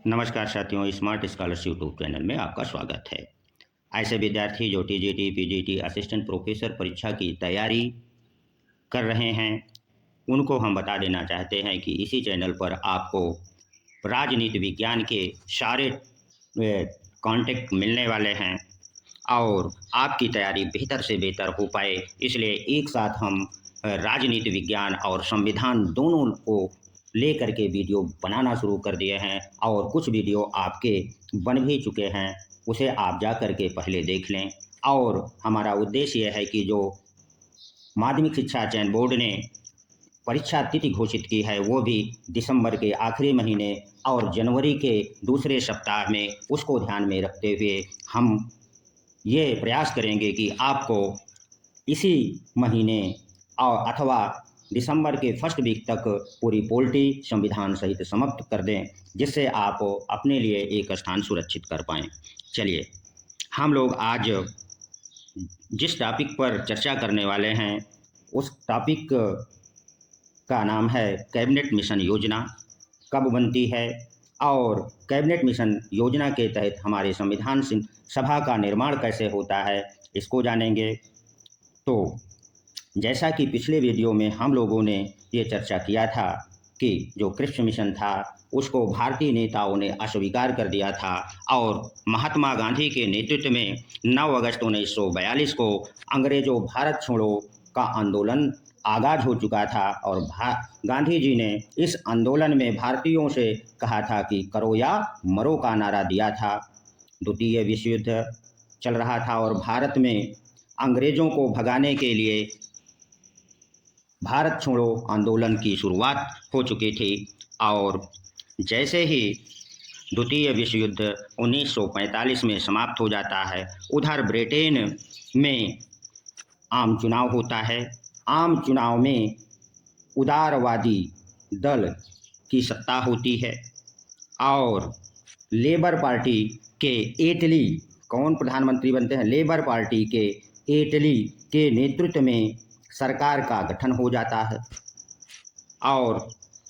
नमस्कार साथियों, smart scholars YouTube channel में आपका स्वागत है। ऐसे विद्यार्थी जो टीजीटी, पीजीटी, असिस्टेंट प्रोफेसर परीक्षा की तैयारी कर रहे हैं, उनको हम बता देना चाहते हैं कि इसी चैनल पर आपको राजनीति विज्ञान के सारे कॉन्टेक्ट मिलने वाले हैं और आपकी तैयारी बेहतर से बेहतर हो पाए, इसलिए एक साथ हम राजनीति विज्ञान और संविधान दोनों को लेकर के वीडियो बनाना शुरू कर दिए हैं और कुछ वीडियो आपके बन भी चुके हैं, उसे आप जा कर के पहले देख लें। और हमारा उद्देश्य यह है कि जो माध्यमिक शिक्षा चयन बोर्ड ने परीक्षा तिथि घोषित की है, वो भी दिसंबर के आखिरी महीने और जनवरी के दूसरे सप्ताह में, उसको ध्यान में रखते हुए हम ये प्रयास करेंगे कि आपको इसी महीने और अथवा दिसंबर के फर्स्ट वीक तक पूरी पोल्टी संविधान सहित समाप्त कर दें, जिससे आप अपने लिए एक स्थान सुरक्षित कर पाएँ। चलिए, हम लोग आज जिस टॉपिक पर चर्चा करने वाले हैं, उस टॉपिक का नाम है कैबिनेट मिशन योजना कब बनती है और कैबिनेट मिशन योजना के तहत हमारे संविधान सभा का निर्माण कैसे होता है, इसको जानेंगे। तो जैसा कि पिछले वीडियो में हम लोगों ने ये चर्चा किया था कि जो क्रिप्स मिशन था, उसको भारतीय नेताओं ने अस्वीकार कर दिया था और महात्मा गांधी के नेतृत्व में 9 अगस्त 1942 को अंग्रेजों भारत छोड़ो का आंदोलन आगाज हो चुका था और गांधी जी ने इस आंदोलन में भारतीयों से कहा था कि करो या मरो का नारा दिया था। द्वितीय विश्व युद्ध चल रहा था और भारत में अंग्रेजों को भगाने के लिए भारत छोड़ो आंदोलन की शुरुआत हो चुकी थी और जैसे ही द्वितीय विश्व युद्ध 1945 में समाप्त हो जाता है, उधर ब्रिटेन में आम चुनाव होता है। आम चुनाव में उदारवादी दल की सत्ता होती है और लेबर पार्टी के एटली कौन प्रधानमंत्री बनते हैं? लेबर पार्टी के एटली के नेतृत्व में सरकार का गठन हो जाता है और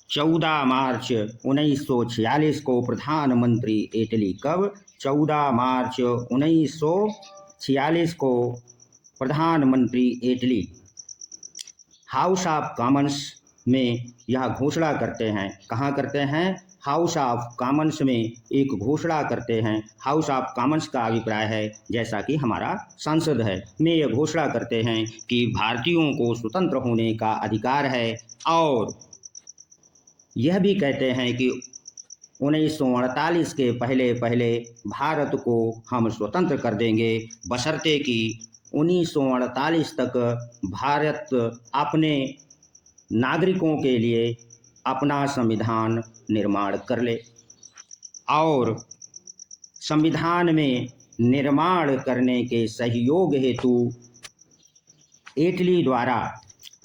14 मार्च 1946 को प्रधानमंत्री एटली कब 14 मार्च 1946 को प्रधानमंत्री एटली हाउस ऑफ कॉमन्स में यह घोषणा करते हैं। कहाँ करते हैं? हाउस ऑफ कॉमन्स में एक घोषणा करते हैं। हाउस ऑफ कॉमन्स का अभिप्राय है जैसा कि हमारा संसद है, में यह घोषणा करते हैं कि भारतीयों को स्वतंत्र होने का अधिकार है और यह भी कहते हैं कि 1948 के पहले पहले भारत को हम स्वतंत्र कर देंगे, बशर्ते कि 1948 तक भारत अपने नागरिकों के लिए अपना संविधान निर्माण कर ले और संविधान में निर्माण करने के सहयोग हेतु एटली द्वारा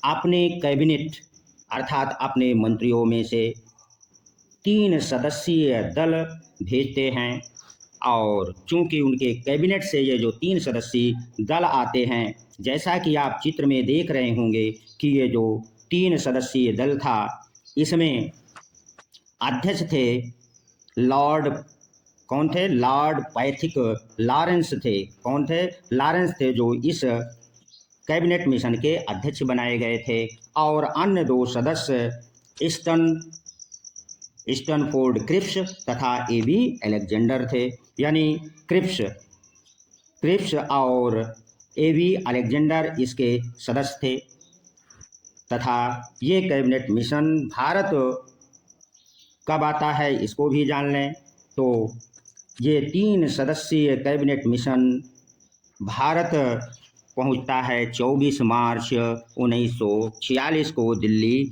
अपने कैबिनेट अर्थात अपने मंत्रियों में से 3 सदस्यीय दल भेजते हैं और चूंकि उनके कैबिनेट से ये जो 3 सदस्यीय दल आते हैं, जैसा कि आप चित्र में देख रहे होंगे कि ये जो 3 सदस्यीय दल था, इसमें अध्यक्ष थे लॉर्ड कौन थे? लॉर्ड पैथिक लॉरेंस थे। कौन थे? लॉरेंस थे, जो इस कैबिनेट मिशन के अध्यक्ष बनाए गए थे और अन्य 2 सदस्य स्टैनफोर्ड क्रिप्स तथा एबी अलेक्जेंडर थे। यानी क्रिप्स और एबी अलेक्जेंडर इसके सदस्य थे तथा ये कैबिनेट मिशन भारत कब आता है इसको भी जान लें। तो ये 3 सदस्यीय कैबिनेट मिशन भारत पहुंचता है 24 मार्च 1946 को दिल्ली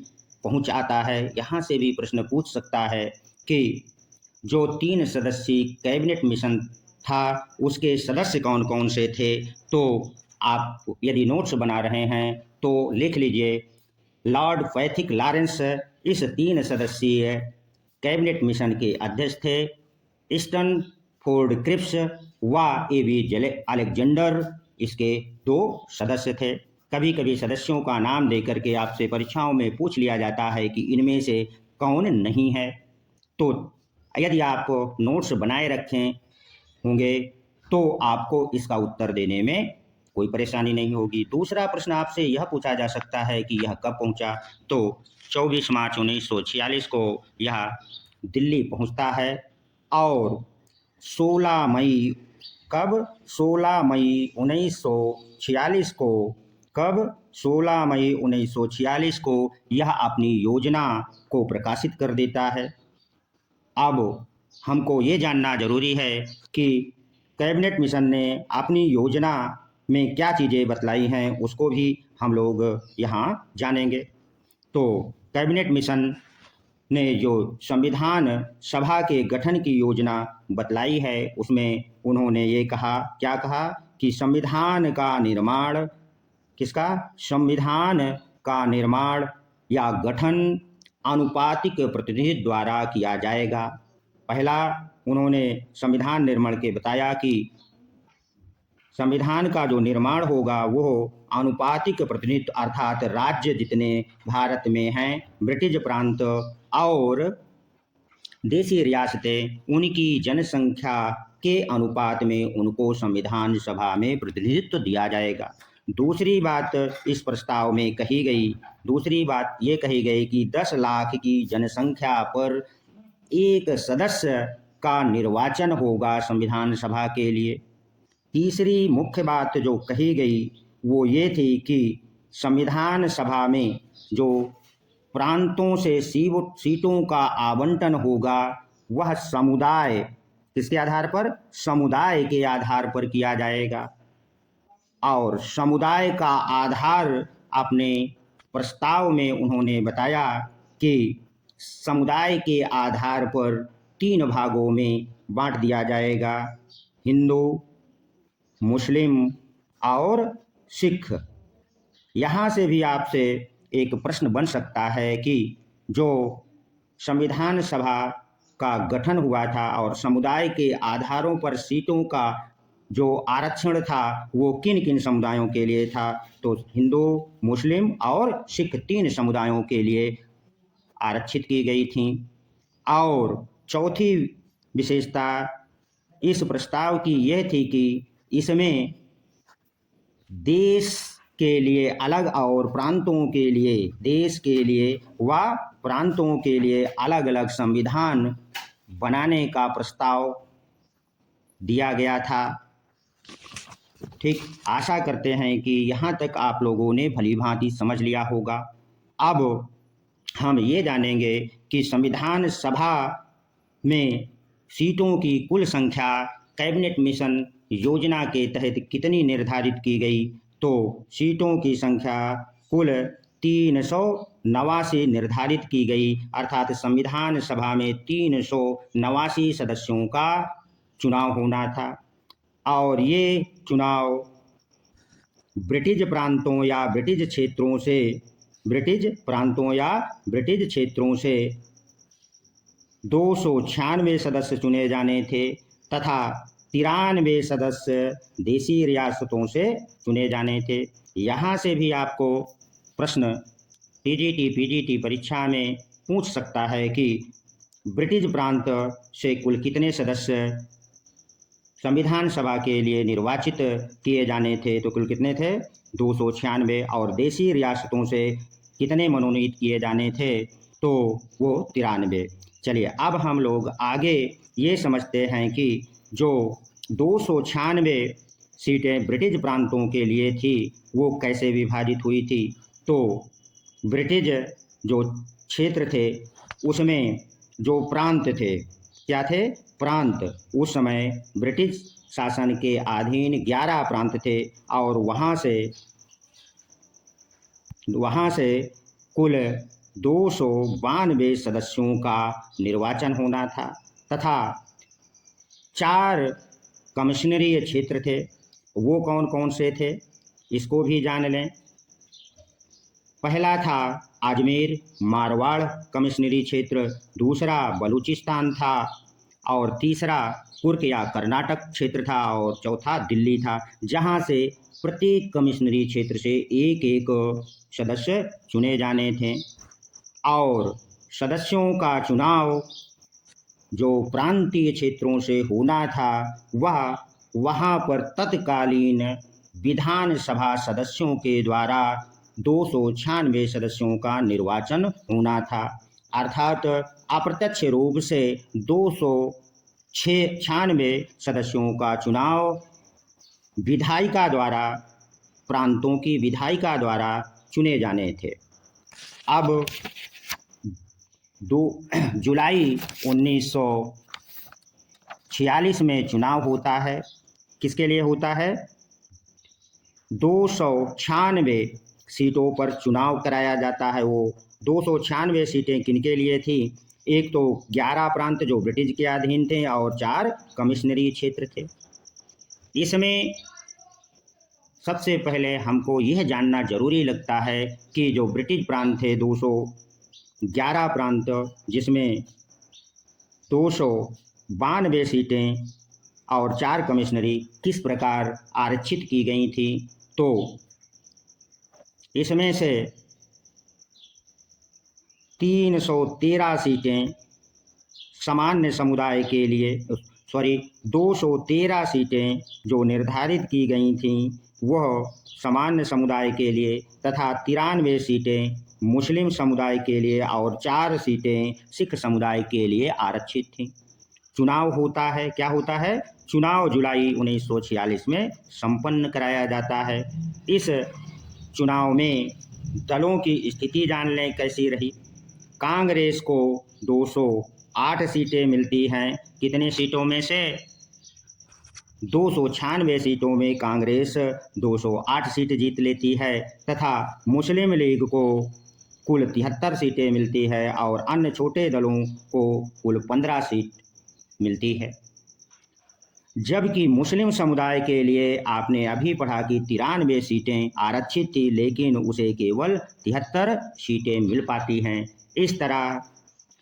पहुंच आता है। यहाँ से भी प्रश्न पूछ सकता है कि जो 3 सदस्यीय कैबिनेट मिशन था, उसके सदस्य कौन कौन से थे? तो आप यदि नोट्स बना रहे हैं तो लिख लीजिए, लॉर्ड पैथिक लॉरेंस इस 3 सदस्यीय कैबिनेट मिशन के अध्यक्ष थे। स्टैनफोर्ड क्रिप्स व एबी अलेक्जेंडर इसके 2 सदस्य थे। कभी कभी सदस्यों का नाम देकर के आपसे परीक्षाओं में पूछ लिया जाता है कि इनमें से कौन नहीं है। तो यदि आप नोट्स बनाए रखें होंगे तो आपको इसका उत्तर देने में कोई परेशानी नहीं होगी। दूसरा प्रश्न आपसे यह पूछा जा सकता है कि यह कब पहुंचा, तो 24 मार्च 1946 को यह दिल्ली पहुंचता है और 16 मई कब 16 मई 1946 को कब 16 मई 1946 को यह अपनी योजना को प्रकाशित कर देता है। अब हमको ये जानना जरूरी है कि कैबिनेट मिशन ने अपनी योजना में क्या चीज़ें बतलाई हैं उसको भी हम लोग यहाँ जानेंगे। तो कैबिनेट मिशन ने जो संविधान सभा के गठन की योजना बतलाई है उसमें उन्होंने ये कहा, क्या कहा कि संविधान का निर्माण किसका, संविधान का निर्माण या गठन आनुपातिक प्रतिनिधि द्वारा किया जाएगा। पहला उन्होंने संविधान निर्माण के बताया कि संविधान का जो निर्माण होगा वो आनुपातिक प्रतिनिधित्व अर्थात राज्य जितने भारत में हैं, ब्रिटिश प्रांत और देशी रियासतें, उनकी जनसंख्या के अनुपात में उनको संविधान सभा में प्रतिनिधित्व दिया जाएगा। दूसरी बात इस प्रस्ताव में कही गई, दूसरी बात ये कही गई कि 10 लाख की जनसंख्या पर एक सदस्य का निर्वाचन होगा संविधान सभा के लिए। तीसरी मुख्य बात जो कही गई वो ये थी कि संविधान सभा में जो प्रांतों से सीटों का आवंटन होगा वह समुदाय किसके आधार पर, समुदाय के आधार पर किया जाएगा। और समुदाय का आधार अपने प्रस्ताव में उन्होंने बताया कि समुदाय के आधार पर 3 भागों में बांट दिया जाएगा, हिंदू, मुस्लिम और सिख। यहाँ से भी आपसे एक प्रश्न बन सकता है कि जो संविधान सभा का गठन हुआ था और समुदाय के आधारों पर सीटों का जो आरक्षण था वो किन किन समुदायों के लिए था, तो हिंदू, मुस्लिम और सिख 3 समुदायों के लिए आरक्षित की गई थी। और चौथी विशेषता इस प्रस्ताव की यह थी कि इसमें देश के लिए अलग और प्रांतों के लिए, देश के लिए व प्रांतों के लिए अलग अलग संविधान बनाने का प्रस्ताव दिया गया था। ठीक, आशा करते हैं कि यहाँ तक आप लोगों ने भली भांति समझ लिया होगा। अब हम ये जानेंगे कि संविधान सभा में सीटों की कुल संख्या कैबिनेट मिशन योजना के तहत कितनी निर्धारित की गई, तो सीटों की संख्या कुल 389 निर्धारित की गई, अर्थात संविधान सभा में 389 सदस्यों का चुनाव होना था। और ये चुनाव ब्रिटिश प्रांतों या ब्रिटिश क्षेत्रों से, ब्रिटिश प्रांतों या ब्रिटिश क्षेत्रों से 296 सदस्य चुने जाने थे तथा 93 सदस्य देशी रियासतों से चुने जाने थे। यहाँ से भी आपको प्रश्न टीजीटी पीजीटी परीक्षा में पूछ सकता है कि ब्रिटिश प्रांत से कुल कितने सदस्य संविधान सभा के लिए निर्वाचित किए जाने थे, तो कुल कितने थे, 296, और देशी रियासतों से कितने मनोनीत किए जाने थे, तो वो 93। चलिए अब हम लोग आगे ये समझते हैं कि जो 296 सीटें ब्रिटिश प्रांतों के लिए थी वो कैसे विभाजित हुई थी। तो ब्रिटिश जो क्षेत्र थे उसमें जो प्रांत थे, क्या थे, प्रांत, उस समय ब्रिटिश शासन के अधीन 11 प्रांत थे और वहाँ से कुल 292 सदस्यों का निर्वाचन होना था तथा 4 कमिश्नरीय क्षेत्र थे। वो कौन कौन से थे इसको भी जान लें। पहला था अजमेर मारवाड़ कमिश्नरी क्षेत्र, दूसरा बलूचिस्तान था और तीसरा कुर्क या कर्नाटक क्षेत्र था और चौथा दिल्ली था, जहां से प्रत्येक कमिश्नरी क्षेत्र से एक एक सदस्य चुने जाने थे। और सदस्यों का चुनाव जो प्रांतीय क्षेत्रों से होना था वह वहाँ पर तत्कालीन विधानसभा सदस्यों के द्वारा 296 सदस्यों का निर्वाचन होना था। अर्थात अप्रत्यक्ष रूप से 296 सदस्यों का चुनाव विधायिका द्वारा, प्रांतों की विधायिका द्वारा चुने जाने थे। अब 2 जुलाई 1946 में चुनाव होता है। किसके लिए होता है? 296 सीटों पर चुनाव कराया जाता है। वो 296 सीटें किनके लिए थी? एक तो 11 प्रांत जो ब्रिटिश के अधीन थे और 4 कमिश्नरी क्षेत्र थे। इसमें सबसे पहले हमको यह जानना जरूरी लगता है कि जो ब्रिटिश प्रांत थे 211 प्रांत, जिसमें 292 सीटें और 4 कमिश्नरी किस प्रकार आरक्षित की गई थी। तो इसमें से 313 सीटें सामान्य समुदाय के लिए 213 सीटें जो निर्धारित की गई थीं वह सामान्य समुदाय के लिए तथा 93 सीटें मुस्लिम समुदाय के लिए और 4 सीटें सिख समुदाय के लिए आरक्षित थीं। चुनाव होता है, क्या होता है? चुनाव जुलाई 1946 में संपन्न कराया जाता है। इस चुनाव में दलों की स्थिति जान लें कैसी रही। कांग्रेस को 208 सीटें मिलती हैं। कितने सीटों में से? 296 सीटों में कांग्रेस 208 सीट जीत लेती है तथा मुस्लिम लीग को कुल 73 सीटें मिलती है और अन्य छोटे दलों को कुल 15 सीट मिलती है। जबकि मुस्लिम समुदाय के लिए आपने अभी पढ़ा कि 93 सीटें आरक्षित थी, लेकिन उसे केवल 73 सीटें मिल पाती हैं। इस तरह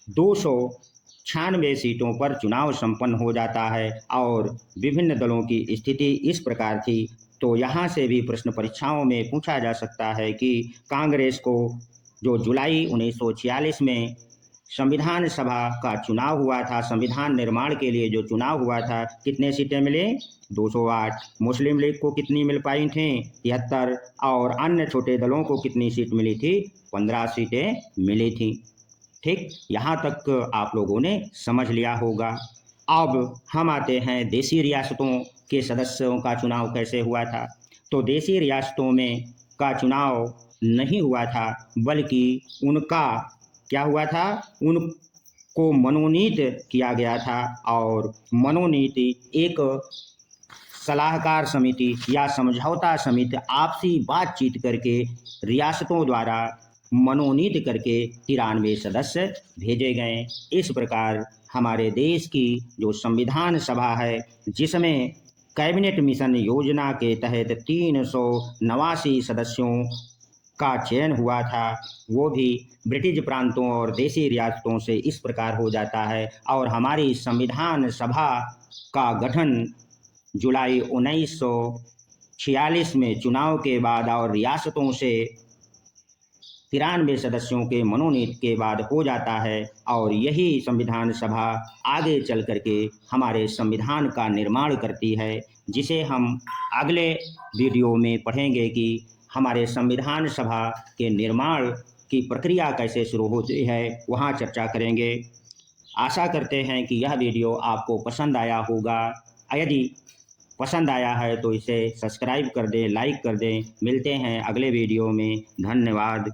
296 सीटों पर चुनाव संपन्न हो जाता है और विभिन्न दलों की स्थिति इस प्रकार थी। तो यहाँ से भी प्रश्न परीक्षाओं में पूछा जा सकता है कि कांग्रेस को जो जुलाई 1946 में संविधान सभा का चुनाव हुआ था, संविधान निर्माण के लिए जो चुनाव हुआ था, कितने सीटें मिले? 208। मुस्लिम लीग को कितनी मिल पाई थी? 73। और अन्य छोटे दलों को कितनी सीट मिली थी? 15 सीटें मिली थी। ठीक, यहाँ तक आप लोगों ने समझ लिया होगा। अब हम आते हैं देशी रियासतों के सदस्यों का चुनाव कैसे हुआ था। तो देशी रियासतों में का चुनाव नहीं हुआ था, बल्कि उनका क्या हुआ था? उनको मनोनीत किया गया था और मनोनीति एक सलाहकार समिति या समझौता समिति आपसी बातचीत करके रियासतों द्वारा मनोनीत करके 93 सदस्य भेजे गए। इस प्रकार हमारे देश की जो संविधान सभा है, जिसमें कैबिनेट मिशन योजना के तहत 389 सदस्यों का चयन हुआ था, वो भी ब्रिटिश प्रांतों और देशी रियासतों से इस प्रकार हो जाता है। और हमारी संविधान सभा का गठन जुलाई 1946 में चुनाव के बाद और रियासतों से 93 सदस्यों के मनोनीत के बाद हो जाता है। और यही संविधान सभा आगे चल करके हमारे संविधान का निर्माण करती है, जिसे हम अगले वीडियो में पढ़ेंगे कि हमारे संविधान सभा के निर्माण की प्रक्रिया कैसे शुरू होती है, वहाँ चर्चा करेंगे। आशा करते हैं कि यह वीडियो आपको पसंद आया होगा। यदि पसंद आया है तो इसे सब्सक्राइब कर दें, लाइक कर दें। मिलते हैं अगले वीडियो में। धन्यवाद।